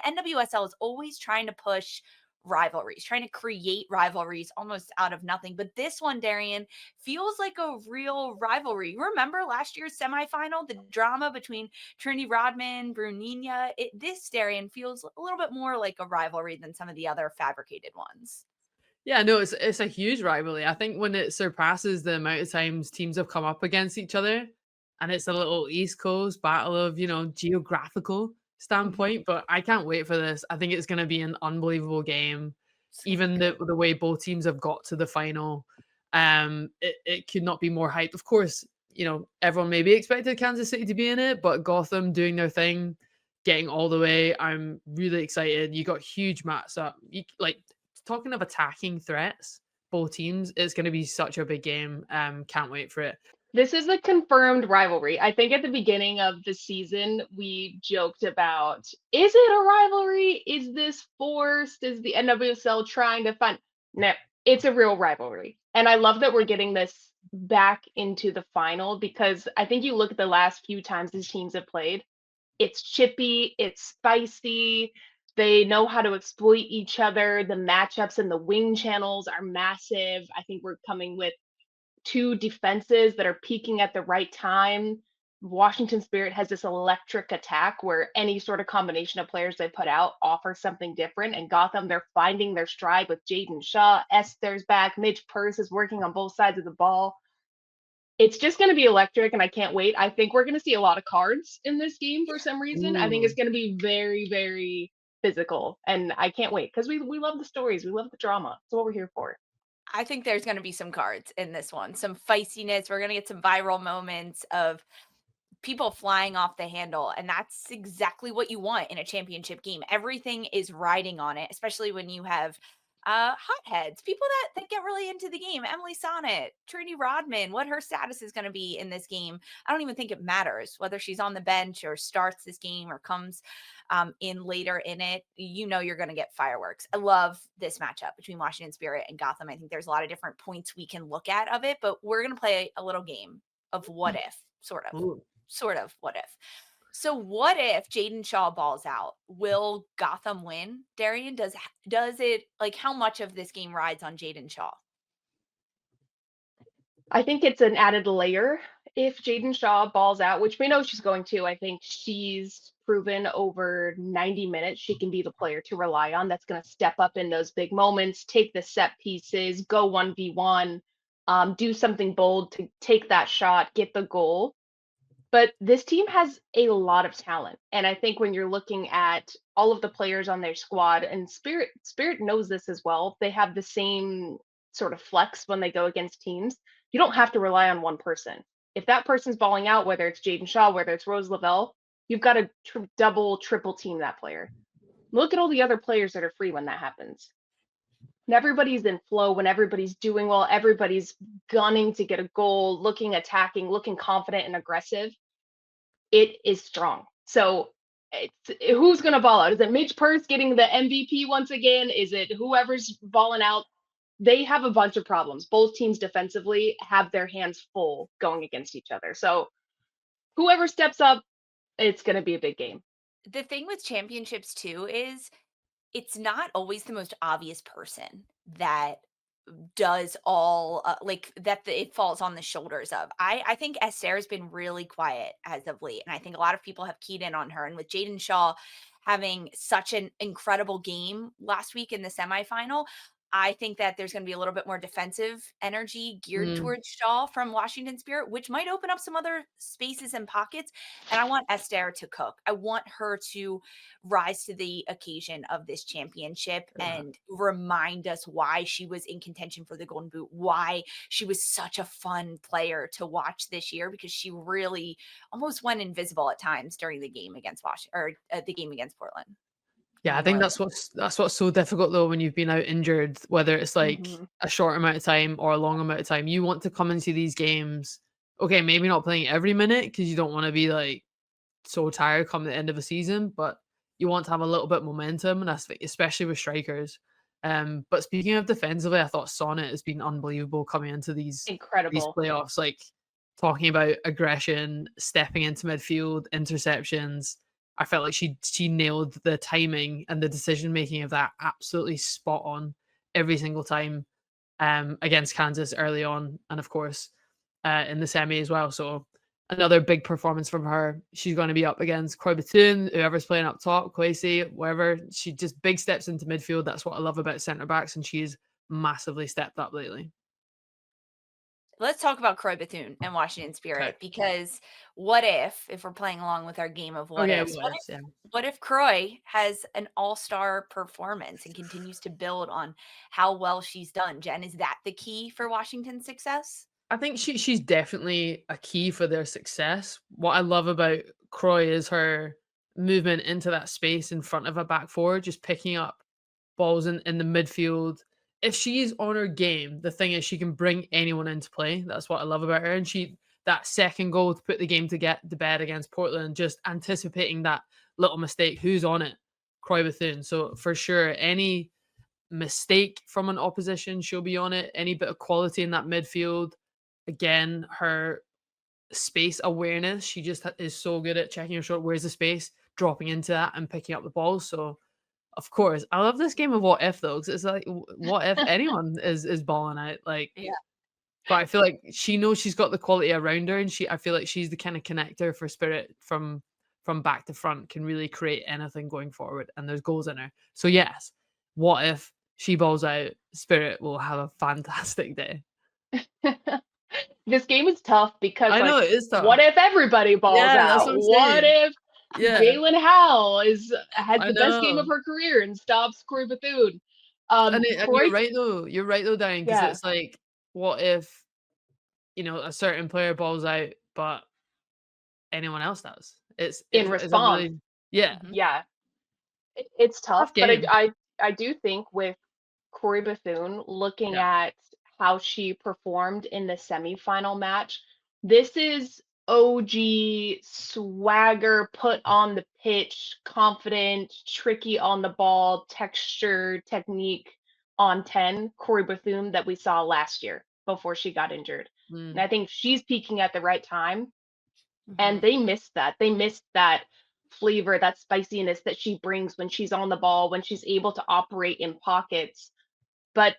NWSL is always trying to push rivalries, trying to create rivalries almost out of nothing. But this one, Darian, feels like a real rivalry. Remember last year's semifinal, the drama between Trinity Rodman, Brunina? This, Darian, feels a little bit more like a rivalry than some of the other fabricated ones. Yeah, no, it's a huge rivalry. I think when it surpasses the amount of times teams have come up against each other, and it's a little East Coast battle of, geographical Mhm. standpoint. But I can't wait for this. I think it's going to be an unbelievable game. So Even good. the way both teams have got to the final, it could not be more hyped. Of course, everyone maybe expected Kansas City to be in it, but Gotham doing their thing, getting all the way. I'm really excited. You got huge matchup. Like talking of attacking threats, both teams, it's going to be such a big game. Can't wait for it. This is a confirmed rivalry. I think at the beginning of the season, we joked about, is it a rivalry? Is this forced? Is the NWSL trying to find? No, it's a real rivalry. And I love that we're getting this back into the final because I think you look at the last few times these teams have played, it's chippy, it's spicy. They know how to exploit each other. The matchups and the wing channels are massive. I think we're coming with two defenses that are peaking at the right time. Washington Spirit has this electric attack where any sort of combination of players they put out offers something different. And Gotham, they're finding their stride with Jaedyn Shaw. Esther's back. Midge Purse is working on both sides of the ball. It's just going to be electric, and I can't wait. I think we're going to see a lot of cards in this game for some reason. I think it's Ooh. going to be very, very physical, and I can't wait because we love the stories. We love the drama. That's what we're here for. I think there's going to be some cards in this one, some feistiness. We're going to get some viral moments of people flying off the handle. And that's exactly what you want in a championship game. Everything is riding on it, especially when you have hotheads, people that get really into the game. Emily Sonnett, Trinity Rodman, what her status is going to be in this game. I don't even think it matters whether she's on the bench or starts this game or comes in later in it. You know you're going to get fireworks. I love this matchup between Washington Spirit and Gotham. I think there's a lot of different points we can look at of it, but we're going to play a little game of what if, sort of Ooh. what if. So what if Jaedyn Shaw balls out? Will Gotham win? Darian, does it, like, how much of this game rides on Jaedyn Shaw? I think it's an added layer if Jaedyn Shaw balls out, which we know she's going to. I think she's proven over 90 minutes she can be the player to rely on that's going to step up in those big moments, take the set pieces, go 1v1, do something bold to take that shot, get the goal. But this team has a lot of talent. And I think when you're looking at all of the players on their squad, and Spirit knows this as well, they have the same sort of flex when they go against teams. You don't have to rely on one person. If that person's balling out, whether it's Jaedyn Shaw, whether it's Rose Lavelle, you've got to double, triple team that player. Look at all the other players that are free when that happens. When everybody's in flow, when everybody's doing well, everybody's gunning to get a goal, looking attacking, looking confident and aggressive, it is strong. So who's going to ball out? Is it Midge Purse getting the MVP once again? Is it whoever's balling out? They have a bunch of problems. Both teams defensively have their hands full going against each other. So whoever steps up, it's going to be a big game. The thing with championships too is it's not always the most obvious person that does all like that it falls on the shoulders of. I think Esther has been really quiet as of late, and I think a lot of people have keyed in on her. And with Jaedyn Shaw having such an incredible game last week in the semifinal, I think that there's going to be a little bit more defensive energy geared Mm. towards Shaw from Washington Spirit, which might open up some other spaces and pockets. And I want Esther to cook. I want her to rise to the occasion of this championship Yeah. and remind us why she was in contention for the Golden Boot, why she was such a fun player to watch this year, because she really almost went invisible at times during the game against Washington, or the game against Portland in Yeah, I New think Orleans. that's what's so difficult though when you've been out injured, whether it's like Mhm. a short amount of time or a long amount of time. You want to come into these games, okay, maybe not playing every minute because you don't want to be like so tired come the end of the season, but you want to have a little bit of momentum, and that's especially with strikers. But speaking of defensively, I thought Sonnett has been unbelievable coming into these Incredible. playoffs. Like talking about aggression, stepping into midfield, interceptions. I felt like she nailed the timing and the decision making of that absolutely spot on every single time against Kansas early on, and of course in the semi as well. So another big performance from her. She's going to be up against Croix Bethune, whoever's playing up top, Kwesi, wherever. She just big steps into midfield. That's what I love about centre backs, and she's massively stepped up lately. Let's talk about Croix Bethune and Washington Spirit, because what if we're playing along with our game of what ifs? What if Croix has an all-star performance and continues to build on how well she's done? Jen, is that the key for Washington's success? I think she's definitely a key for their success. What I love about Croix is her movement into that space in front of a back four, just picking up balls in the midfield. If she's on her game, the thing is she can bring anyone into play. That's what I love about her. And that second goal to put the game to get to bed against Portland, just anticipating that little mistake. Who's on it? Croix Bethune. So for sure, any mistake from an opposition, she'll be on it. Any bit of quality in that midfield. Again, her space awareness, she just is so good at checking her shot, where's the space, dropping into that and picking up the ball. So of course, I love this game of what if though, because it's like, what if anyone is balling out? Like, but I feel like she knows she's got the quality around her, and I feel like she's the kind of connector for Spirit from back to front, can really create anything going forward, and there's goals in her. So yes, what if she balls out? Spirit will have a fantastic day. This game is tough because I know it is tough. What if everybody balls out? What if Jaelin Howell has the best game of her career and stops Croix Bethune? And you're right though. You're right though, Darian, because it's like, what if a certain player balls out, but anyone else does? It's in response. It's tough, but I do think with Croix Bethune, looking at how she performed in the semifinal match, this is OG swagger, put on the pitch, confident, tricky on the ball, texture, technique on 10 Croix Bethune that we saw last year before she got injured. And I think she's peaking at the right time. And they missed that. They missed that flavor, that spiciness that she brings when she's on the ball, when she's able to operate in pockets. But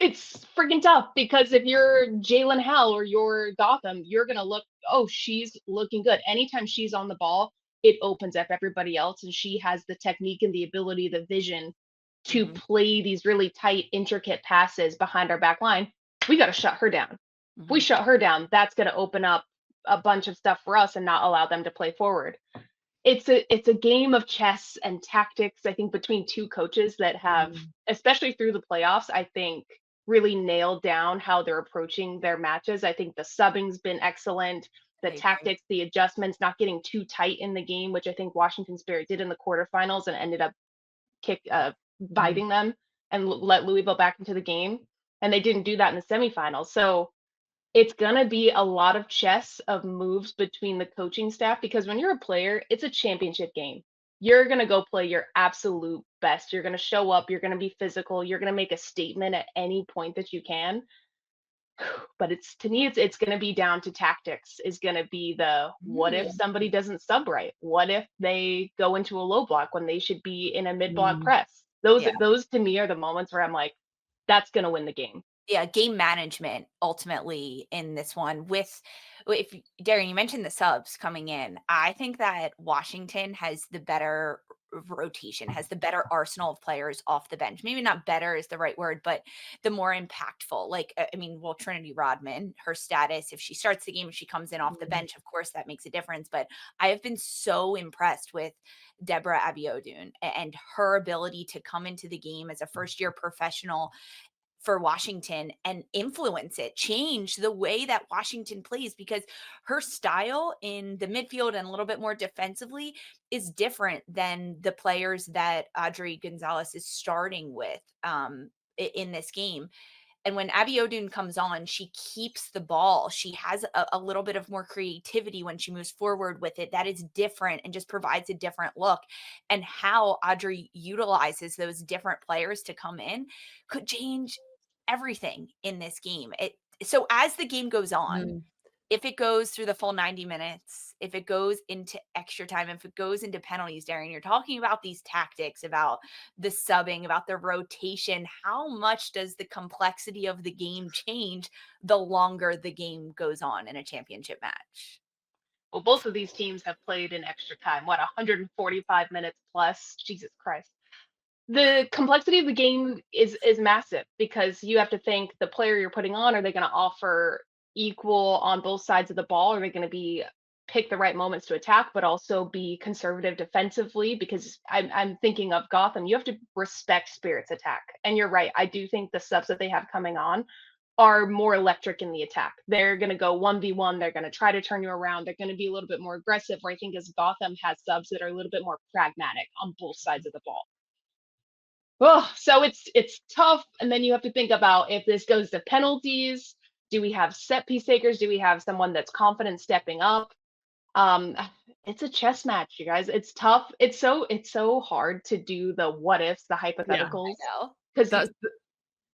it's freaking tough, because if you're Jaelin Howell or you're Gotham, you're going to look, oh, she's looking good. Anytime she's on the ball, it opens up everybody else. And she has the technique and the ability, the vision to play these really tight, intricate passes behind our back line. We got to shut her down. If we shut her down, that's going to open up a bunch of stuff for us and not allow them to play forward. It's a game of chess and tactics, I think, between two coaches that have, especially through the playoffs, I think, really nailed down how they're approaching their matches. I think the subbing's been excellent. The tactics, the adjustments, not getting too tight in the game, which I think Washington Spirit did in the quarterfinals and ended up biting them and let Louisville back into the game. And they didn't do that in the semifinals. So it's going to be a lot of chess of moves between the coaching staff, because when you're a player, it's a championship game. You're going to go play your absolute best. You're going to show up. You're going to be physical. You're going to make a statement at any point that you can. But to me, it's going to be down to tactics. Is going to be what if somebody doesn't sub right? What if they go into a low block when they should be in a mid block press? Those to me are the moments where I'm like, that's going to win the game. Yeah, game management ultimately in this one. If Darian, you mentioned the subs coming in, I think that Washington has the better rotation, has the better arsenal of players off the bench. Maybe not better is the right word, but the more impactful. Like, I mean, well, Trinity Rodman, her status, if she starts the game, if she comes in off the bench, of course that makes a difference. But I have been so impressed with Deborah Abiodun and her ability to come into the game as a first-year professional for Washington and influence it, change the way that Washington plays, because her style in the midfield and a little bit more defensively is different than the players that Esther Gonzalez is starting with in this game. And when Abiodun comes on, she keeps the ball. She has a little bit of more creativity when she moves forward with it. That is different and just provides a different look. And how Audrey utilizes those different players to come in could change everything in this game. So as the game goes on, if it goes through the full 90 minutes, if it goes into extra time, if it goes into penalties, Darian, you're talking about these tactics, about the subbing, about the rotation. How much does the complexity of the game change the longer the game goes on in a championship match? Well, both of these teams have played in extra time. What, 145 minutes plus? Jesus Christ. The complexity of the game is massive because you have to think the player you're putting on, are they going to offer equal on both sides of the ball? Are they going to be pick the right moments to attack, but also be conservative defensively? Because I'm thinking of Gotham, you have to respect Spirit's attack. And you're right. I do think the subs that they have coming on are more electric in the attack. They're going to go 1v1. They're going to try to turn you around. They're going to be a little bit more aggressive, where I think as Gotham has subs that are a little bit more pragmatic on both sides of the ball. Oh, so it's tough. And then you have to think about, if this goes to penalties, do we have set piece takers? Do we have someone that's confident stepping up? It's a chess match, you guys. It's tough. It's so hard to do the what ifs, the I hypotheticals, know. because That's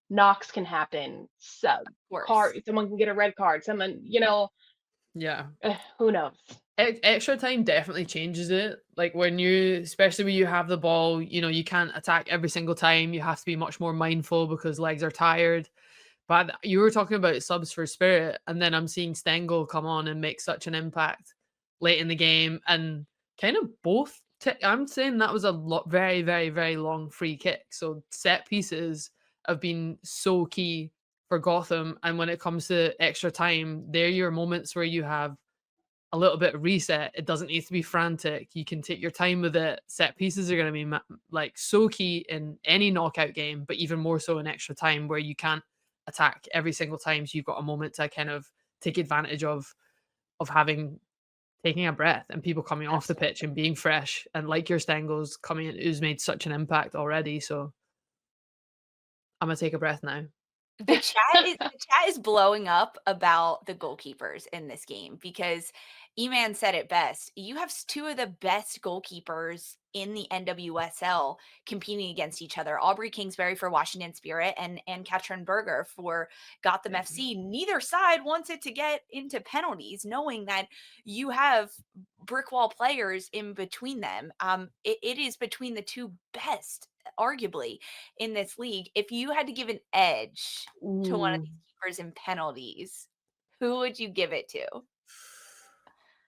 knocks can happen. Of course. Someone can get a red card. Someone, yeah. Who knows? Extra time definitely changes it. Like especially when you have the ball, you can't attack every single time. You have to be much more mindful because legs are tired. But you were talking about subs for Spirit, and then I'm seeing Stengel come on and make such an impact late in the game, and kind of both. I'm saying that was a very, very, very long free kick. So set pieces have been so key for Gotham, and when it comes to extra time, they're your moments where you have a little bit of reset. It doesn't need to be frantic. You can take your time with it. Set pieces are going to be like so key in any knockout game, but even more so in extra time, where you can't attack every single time. So you've got a moment to kind of take advantage of taking a breath, and people coming off the pitch and being fresh, and like your Stengel's coming in, who's made such an impact already. So I'm gonna take a breath now. The chat is blowing up about the goalkeepers in this game, because E-Man said it best. You have two of the best goalkeepers in the NWSL competing against each other. Aubrey Kingsbury for Washington Spirit and Katrin-Berger for Gotham FC. Neither side wants it to get into penalties, knowing that you have brick wall players in between them. It is between the two best, arguably, in this league. If you had to give an edge to one of these keepers in penalties, who would you give it to?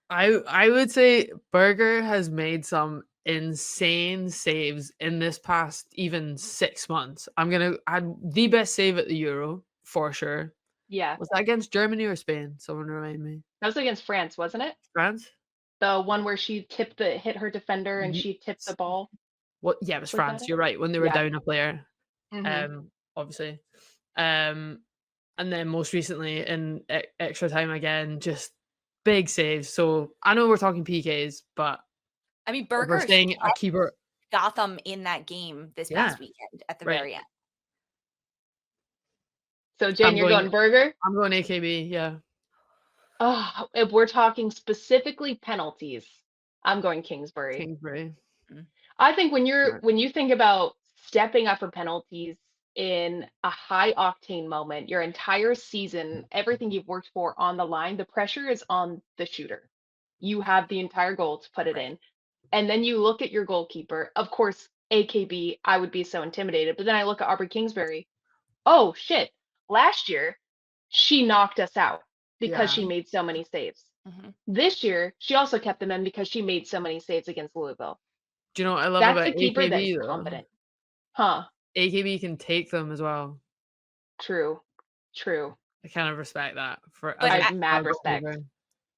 I would say Berger has made some insane saves in this past even 6 months. I'm gonna add the best save at the Euro for sure. Yeah. Was that against Germany or Spain? Someone remind me. That was against France, wasn't it? France? The one where she hit her defender and she tipped the ball. What? Yeah, it was France. You're right. When they were down a player, obviously, and then most recently in extra time again, just big saves. So I know we're talking PKs, but I mean, we're Berger saying a keeper. Gotham in that game this past weekend at the very end. So Jen, you're going Berger? I'm going AKB. Yeah. Oh, if we're talking specifically penalties, I'm going Kingsbury. Kingsbury. I think when you think about stepping up for penalties in a high octane moment, your entire season, everything you've worked for on the line, the pressure is on the shooter. You have the entire goal to put it in. And then you look at your goalkeeper. Of course, AKB, I would be so intimidated. But then I look at Aubrey Kingsbury. Oh, shit. Last year, she knocked us out because she made so many saves. This year, she also kept them in because she made so many saves against Louisville. Do you know what I love That's about the keeper AKB, that's confident. Huh. AKB can take them as well. True. I kind of respect that. Mad respect.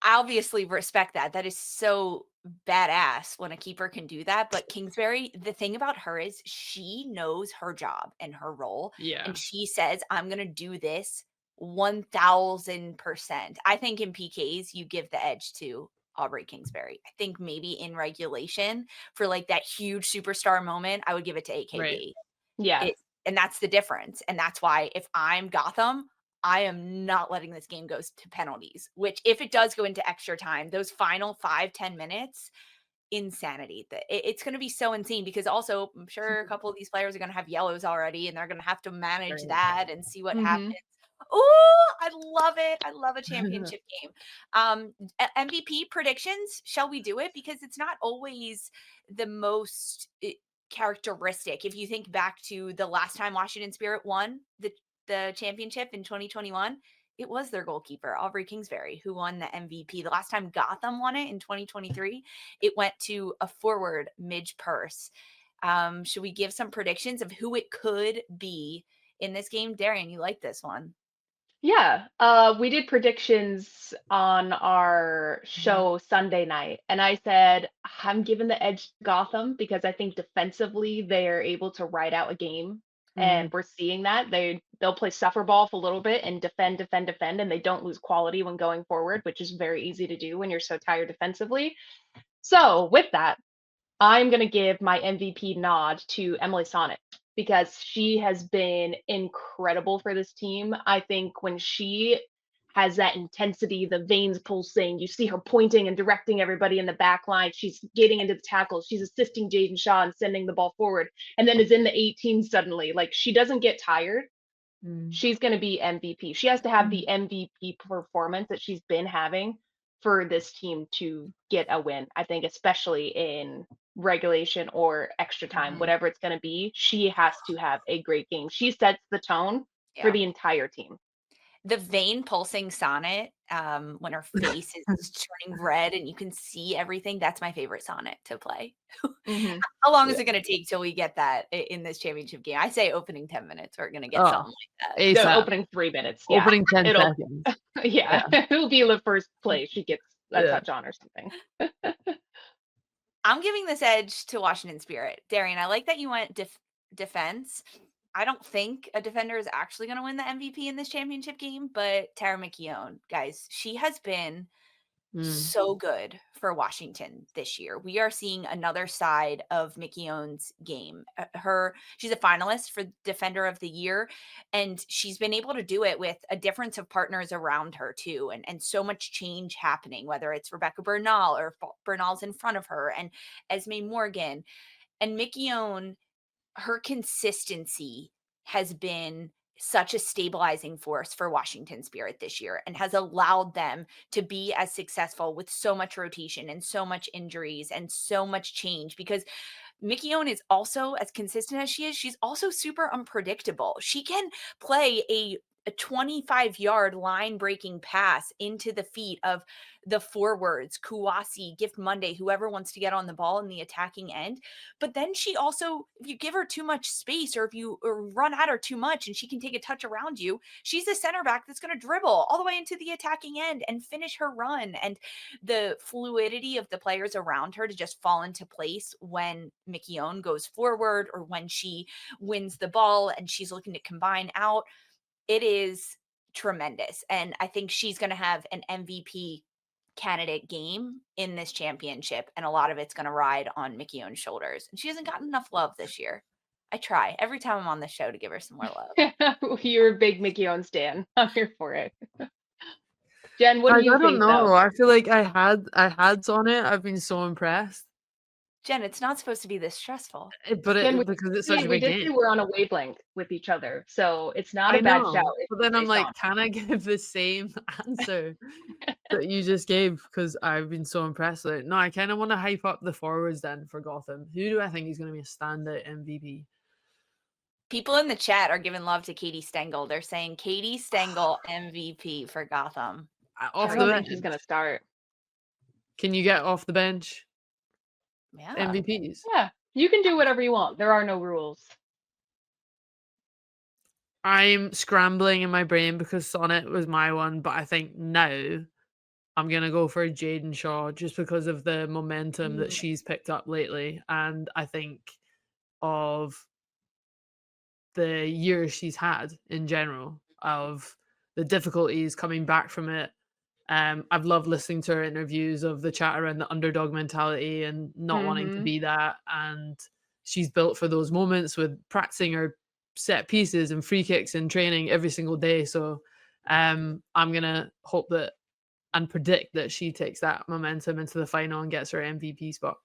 I obviously respect that. That is so badass when a keeper can do that. But Kingsbury, the thing about her is she knows her job and her role. Yeah. And she says, I'm going to do this 1000%. I think in PKs, you give the edge to Aubrey Kingsbury. I think maybe in regulation for like that huge superstar moment, I would give it to AKB. Right. Yeah. And that's the difference. And that's why if I'm Gotham, I am not letting this game go to penalties, which if it does go into extra time, those final 5-10 minutes, insanity. It's going to be so insane, because also I'm sure a couple of these players are going to have yellows already, and they're going to have to manage that and see what happens Oh, I love it. I love a championship game. MVP predictions. Shall we do it? Because it's not always the most characteristic. If you think back to the last time Washington Spirit won the championship in 2021, it was their goalkeeper, Aubrey Kingsbury, who won the MVP. The last time Gotham won it in 2023, it went to a forward, Midge Purse. Should we give some predictions of who it could be in this game? Darian, you like this one? Yeah, we did predictions on our show Sunday night, and I said I'm giving the edge to Gotham because I think defensively they're able to ride out a game, and we're seeing that they'll play suffer ball for a little bit and defend, and they don't lose quality when going forward, which is very easy to do when you're so tired defensively. So with that, I'm going to give my MVP nod to Emily Sonnett because she has been incredible for this team. I think when she has that intensity, the veins pulsing, you see her pointing and directing everybody in the back line. She's getting into the tackles. She's assisting Jaedyn Shaw and sending the ball forward, and then is in the 18 suddenly. Like, she doesn't get tired. She's going to be MVP. She has to have the MVP performance that she's been having for this team to get a win. I think, especially in regulation or extra time, whatever it's going to be, she has to have a great game. She sets the tone for the entire team. The vein pulsing Sonnett, when her face is turning red and you can see everything, that's my favorite Sonnett to play. How long is it going to take till we get that in this championship game? I say opening 10 minutes. We're going to get something like that. The opening 3 minutes. Yeah. Opening 10 seconds. Yeah. It'll be the first play she gets a touch on or something. I'm giving this edge to Washington Spirit. Darian, I like that you went defense. I don't think a defender is actually going to win the MVP in this championship game, but Tara McKeown, guys, she has been so good for Washington this year. We are seeing another side of McKeown's game. She's a finalist for Defender of the Year, and she's been able to do it with a difference of partners around her too, and so much change happening, whether it's Rebecca Bernal or Bernal's in front of her and Esme Morgan. And McKeown, her consistency has been such a stabilizing force for Washington Spirit this year and has allowed them to be as successful with so much rotation and so much injuries and so much change, because McKeown is also, as consistent as she is, she's also super unpredictable. She can play a 25-yard line breaking pass into the feet of the forwards, Kouassi, Gift Monday, whoever wants to get on the ball in the attacking end. But then she also, if you give her too much space or if you run at her too much and she can take a touch around you, she's a center back that's going to dribble all the way into the attacking end and finish her run. And the fluidity of the players around her to just fall into place when McKeown goes forward or when she wins the ball and she's looking to combine out, it is tremendous. And I think she's going to have an MVP candidate game in this championship, and a lot of it's going to ride on McKeown's shoulders. And she hasn't gotten enough love this year. I try every time I'm on the show to give her some more love. You're a big McKeown stan. I'm here for it. Jen, what do you think? I don't know. I feel like I had Sonnett. I've been so impressed. Jen, it's not supposed to be this stressful. But because it's such a big game. We did say we're on a wavelength with each other, so it's not a bad shout. But then I'm like, can I give the same answer that you just gave? Because I've been so impressed with it. No, I kind of want to hype up the forwards then for Gotham. Who do I think is going to be a standout MVP? People in the chat are giving love to Katie Stengel. They're saying Katie Stengel MVP for Gotham. I don't think she's going to start. Can you get off the bench? Yeah. MVPs. Yeah, you can do whatever you want. There are no rules. I'm scrambling in my brain because Sonnett was my one, but I think now I'm going to go for Jaedyn Shaw just because of the momentum that she's picked up lately. And I think of the years she's had in general, of the difficulties coming back from it. I've loved listening to her interviews of the chat around the underdog mentality and not wanting to be that. And she's built for those moments with practicing her set pieces and free kicks and training every single day. So I'm going to hope that and predict that she takes that momentum into the final and gets her MVP spot.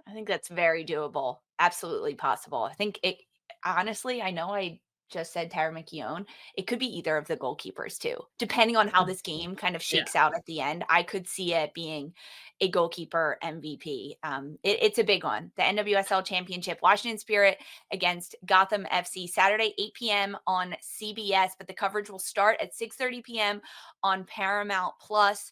I think that's very doable. Absolutely possible. I think it, honestly, I know I just said Tara McKeown. It could be either of the goalkeepers too, depending on how this game kind of shakes out at the end. I could see it being a goalkeeper MVP. It's a big one. The NWSL Championship, Washington Spirit against Gotham FC, Saturday, 8 p.m. on CBS, but the coverage will start at 6:30 p.m. on Paramount Plus.